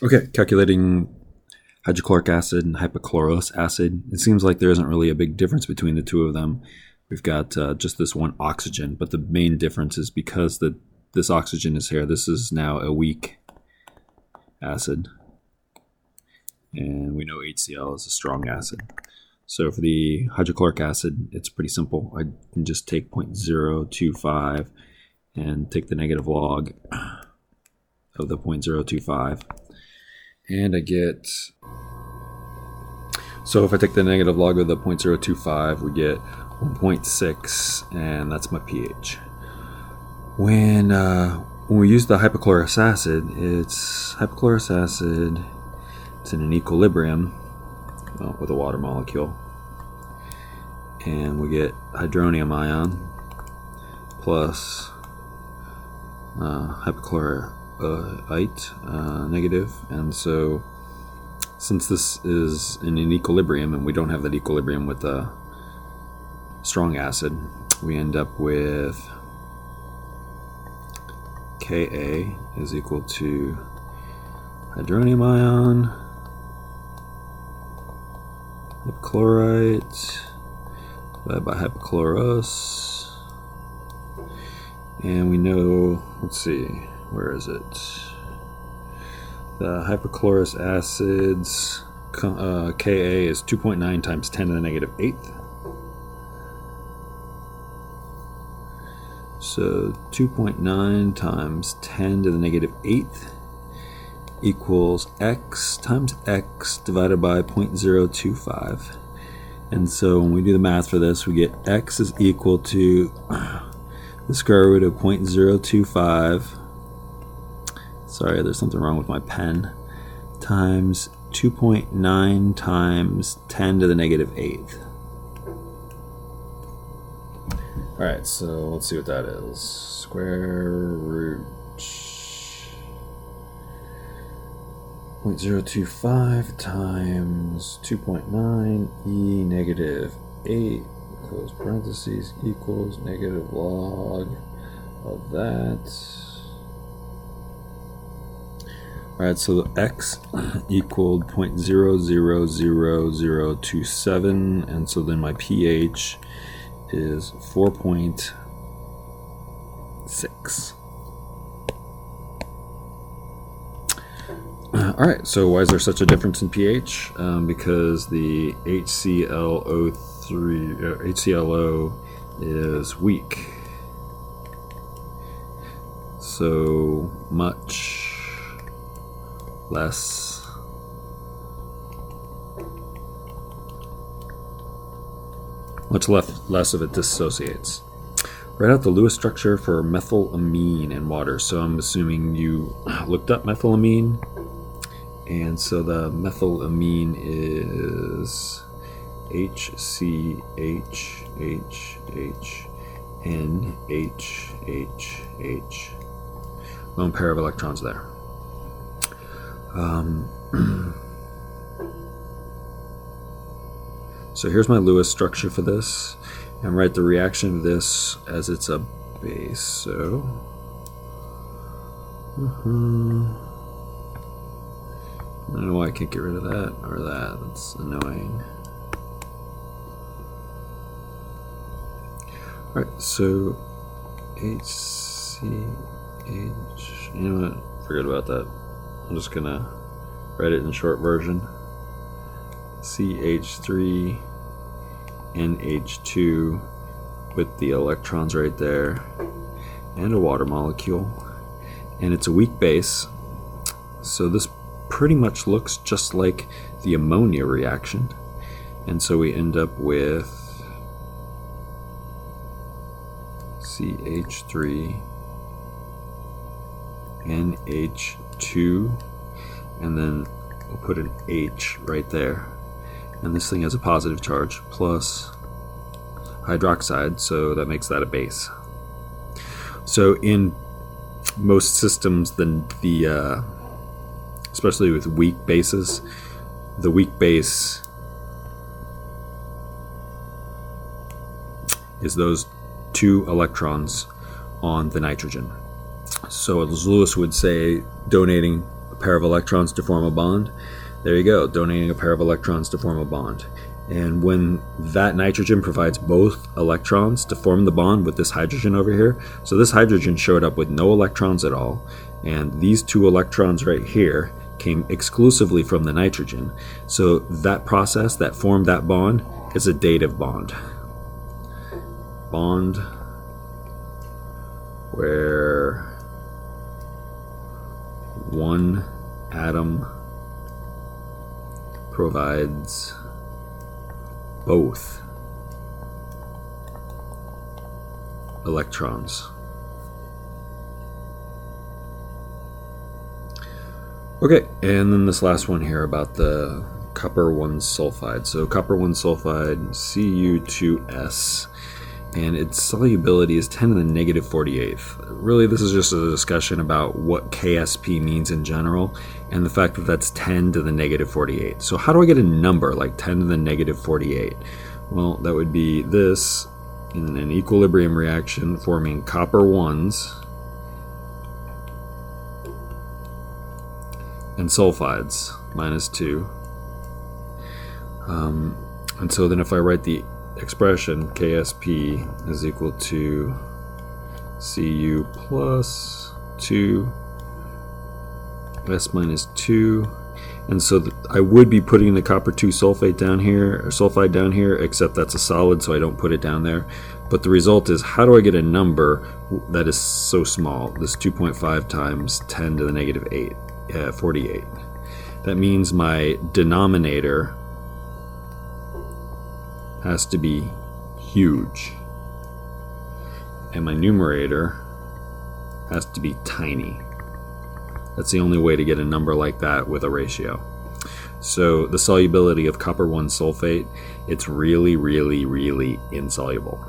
Okay, calculating hydrochloric acid and hypochlorous acid. It seems like there isn't really a big difference between the two of them. We've got just this one oxygen, but the main difference is because this oxygen is here. This is now a weak acid, and we know HCl is a strong acid. So for the hydrochloric acid, it's pretty simple. I can just take 0.025 and take the negative log of the 0.025, and I get, so if I take the negative log of the 0.025, we get 1.6, and that's my pH. When we use the hypochlorous acid, it's in an equilibrium with a water molecule, and we get hydronium ion plus hypochlorite negative. And so since this is in an equilibrium and we don't have that equilibrium with a strong acid, we end up with Ka is equal to hydronium ion, hypochlorite divided by hypochlorous, and we know, let's see, where is it? The hypochlorous acids, Ka is 2.9 times 10 to the negative 8th. So 2.9 times 10 to the negative 8th equals x times x divided by 0.025. And so when we do the math for this, we get x is equal to the square root of 0.025. Sorry, there's something wrong with my pen. Times 2.9 times 10 to the negative 8th. Alright, so let's see what that is. Square root 0.025 times 2.9 e negative 8 close parentheses equals negative log of that. Alright, so the x equaled 0.000027, and so then my pH is 4.6. Alright, so why is there such a difference in pH? Because the HClO is weak. So much less of it dissociates. Write out the Lewis structure for methylamine in water. So I'm assuming you looked up methylamine, and so the methylamine is HCHHHNHHH. Lone pair of electrons there. So here's my Lewis structure for this, and write the reaction of this as it's a base. So I don't know why I can't get rid of that or that. That's annoying. Alright, so HCH. You know what? Forget about that. I'm just gonna write it in short version. CH3 NH2 with the electrons right there, and a water molecule, and it's a weak base. So this pretty much looks just like the ammonia reaction, and so we end up with CH3 NH2, and then we'll put an H right there, and this thing has a positive charge plus hydroxide, so that makes that a base. So in most systems, the especially with weak bases, the weak base is those two electrons on the nitrogen. So as Lewis would say, donating pair of electrons to form a bond. There you go, donating a pair of electrons to form a bond. And when that nitrogen provides both electrons to form the bond with this hydrogen over here, so this hydrogen showed up with no electrons at all, and these 2 electrons right here came exclusively from the nitrogen. So that process that formed that bond is a dative bond. Bond where one atom provides both electrons. Okay, and then this last one here about the copper 1 sulfide. So copper 1 sulfide, Cu2S, and its solubility is 10 to the negative 48th. Really, this is just a discussion about what KSP means in general, and the fact that that's 10 to the negative 48. So how do I get a number like 10 to the negative 48? Well, that would be this in an equilibrium reaction forming copper 1s and sulfides, -2. And so then if I write the expression, KSP is equal to Cu plus 2, S minus 2. And so I would be putting the copper 2 sulfate down here, or sulfide down here, except that's a solid, so I don't put it down there. But the result is, how do I get a number that is so small? This 2.5 times 10 to the negative 48. That means my denominator has to be huge, and my numerator has to be tiny. That's the only way to get a number like that with a ratio. So the solubility of copper 1 sulfate, it's really, really, really insoluble.